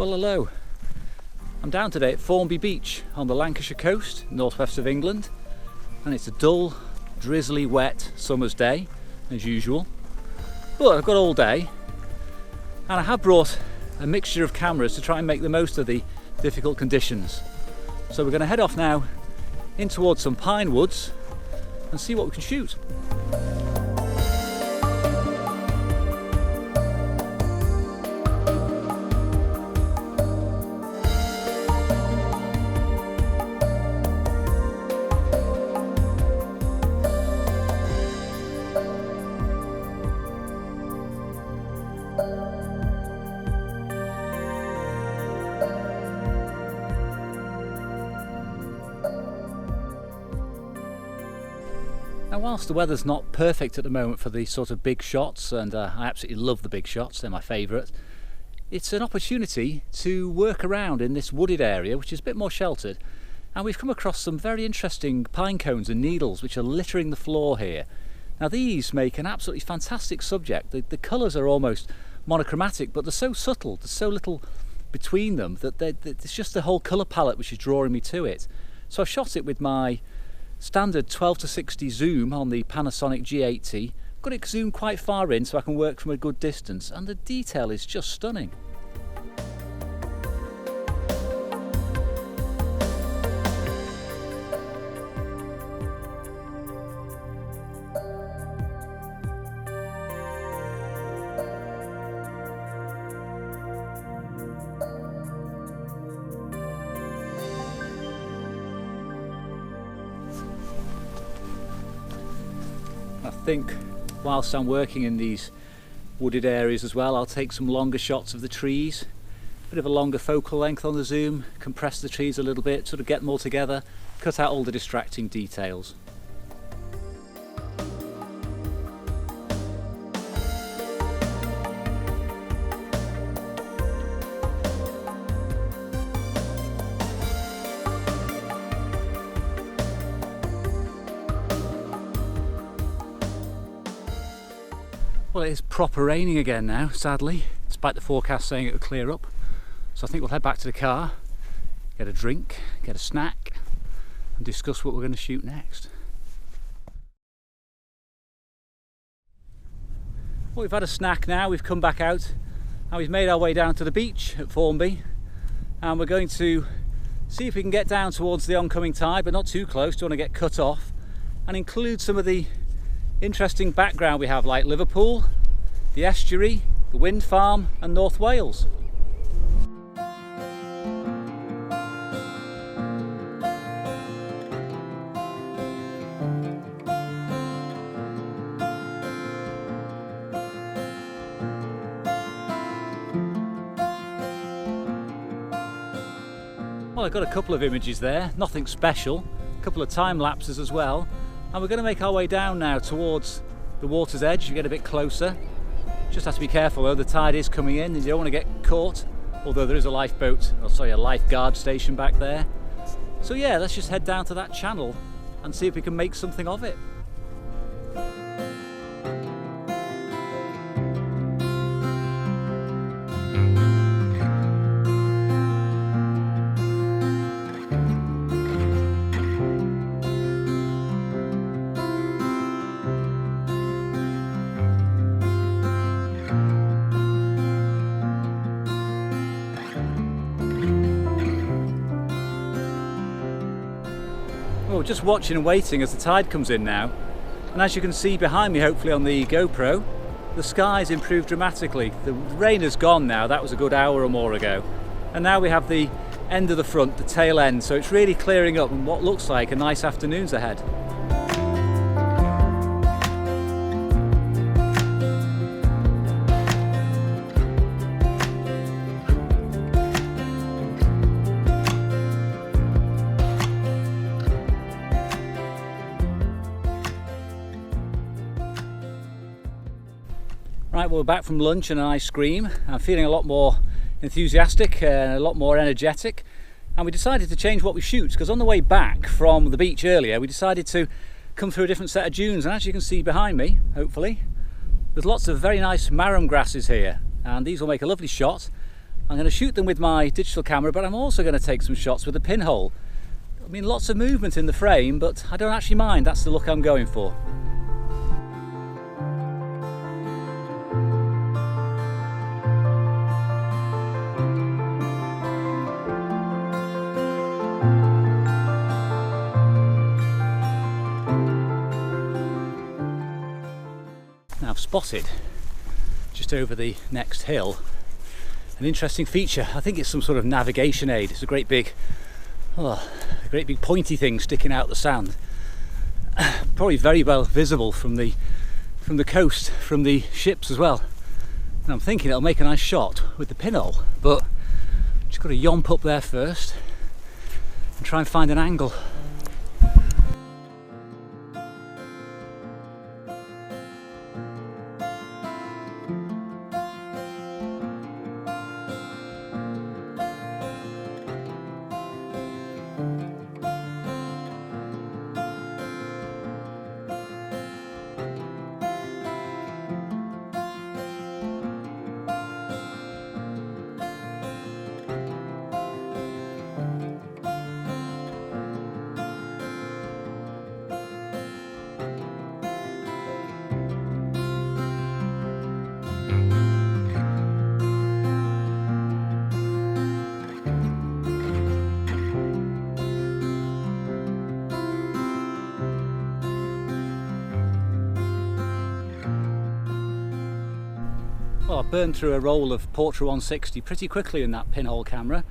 Well, hello. I'm down today at Formby Beach on the Lancashire coast, northwest of England, and it's a dull, drizzly, wet summer's day as usual. But I've got all day, and I have brought a mixture of cameras to try and make the most of the difficult conditions. So we're going to head off now in towards some pine woods and see what we can shoot. Now, whilst the weather's not perfect at the moment for these sort of big shots, and I absolutely love the big shots, they're my favourite, it's an opportunity to work around in this wooded area, which is a bit more sheltered, and we've come across some very interesting pine cones and needles which are littering the floor here. Now, these make an absolutely fantastic subject. The colours are almost monochromatic, but they're so subtle, there's so little between them that it's just the whole colour palette which is drawing me to it. So I shot it with my standard 12-60 zoom on the Panasonic G80. Got it zoomed quite far in so I can work from a good distance, and the detail is just stunning. I think whilst I'm working in these wooded areas as well, I'll take some longer shots of the trees, a bit of a longer focal length on the zoom, compress the trees a little bit, sort of get them all together, cut out all the distracting details. Well, it is proper raining again now, sadly, despite the forecast saying it will clear up. So I think we'll head back to the car, get a drink, get a snack, and discuss what we're going to shoot next. Well, we've had a snack now, we've come back out, and we've made our way down to the beach at Formby, and we're going to see if we can get down towards the oncoming tide, but not too close, don't want to get cut off, and include some of the interesting background we have, like Liverpool, the estuary, the wind farm, and North Wales. Well, I've got a couple of images there, nothing special, a couple of time lapses as well. And we're going to make our way down now towards the water's edge. You get a bit closer. Just have to be careful though, the tide is coming in and you don't want to get caught, although there is a lifeboat, or sorry, a lifeguard station back there. So yeah, let's just head down to that channel and see if we can make something of it. Well, just watching and waiting as the tide comes in now, and as you can see behind me, hopefully on the GoPro, the sky's improved dramatically. The rain has gone now, that was a good hour or more ago, and now we have the end of the front, the tail end, so it's really clearing up and what looks like a nice afternoon's ahead. Right, well, we're back from lunch and an ice cream. I'm feeling a lot more enthusiastic and a lot more energetic, and we decided to change what we shoot, because on the way back from the beach earlier we decided to come through a different set of dunes, and as you can see behind me, hopefully, there's lots of very nice marram grasses here, and these will make a lovely shot. I'm going to shoot them with my digital camera, but I'm also going to take some shots with a pinhole. I mean, lots of movement in the frame, but I don't actually mind. That's the look I'm going for. Now I've spotted, just over the next hill, an interesting feature. I think it's some sort of navigation aid. It's a great big pointy thing sticking out the sand. Probably very well visible from the coast, from the ships as well. And I'm thinking it'll make a nice shot with the pinhole, but just got to yomp up there first and try and find an angle. Well, I burned through a roll of Portra 160 pretty quickly in that pinhole camera.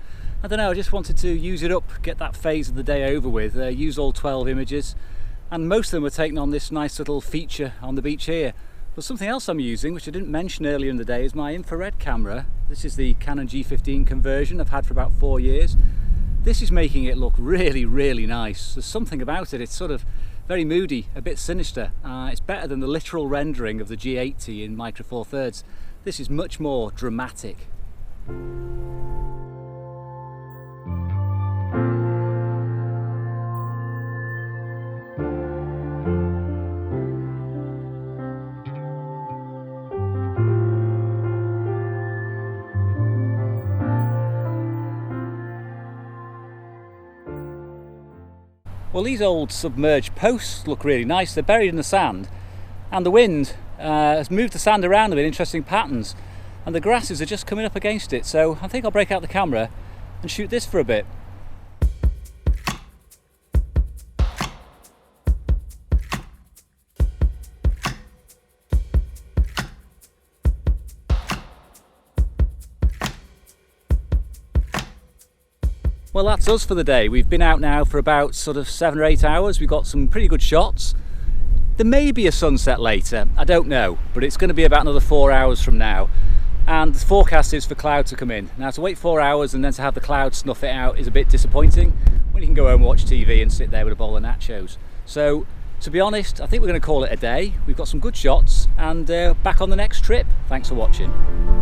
I don't know, I just wanted to use it up, get that phase of the day over with, use all 12 images, and most of them were taken on this nice little feature on the beach here. But something else I'm using, which I didn't mention earlier in the day, is my infrared camera. This is the Canon G15 conversion I've had for about 4 years. This is making it look really, really nice. There's something about it, it's sort of very moody, a bit sinister. It's better than the literal rendering of the G80 in Micro Four Thirds. This is much more dramatic. Well, these old submerged posts look really nice. They're buried in the sand, and the wind has moved the sand around them in interesting patterns, and the grasses are just coming up against it. So I think I'll break out the camera and shoot this for a bit. Well, that's us for the day. We've been out now for about sort of 7 or 8 hours. We've got some pretty good shots. There may be a sunset later, I don't know, but it's going to be about another 4 hours from now. And the forecast is for cloud to come in. Now, to wait 4 hours and then to have the clouds snuff it out is a bit disappointing when you can go home and watch TV and sit there with a bowl of nachos. So, to be honest, I think we're going to call it a day. We've got some good shots, and back on the next trip. Thanks for watching.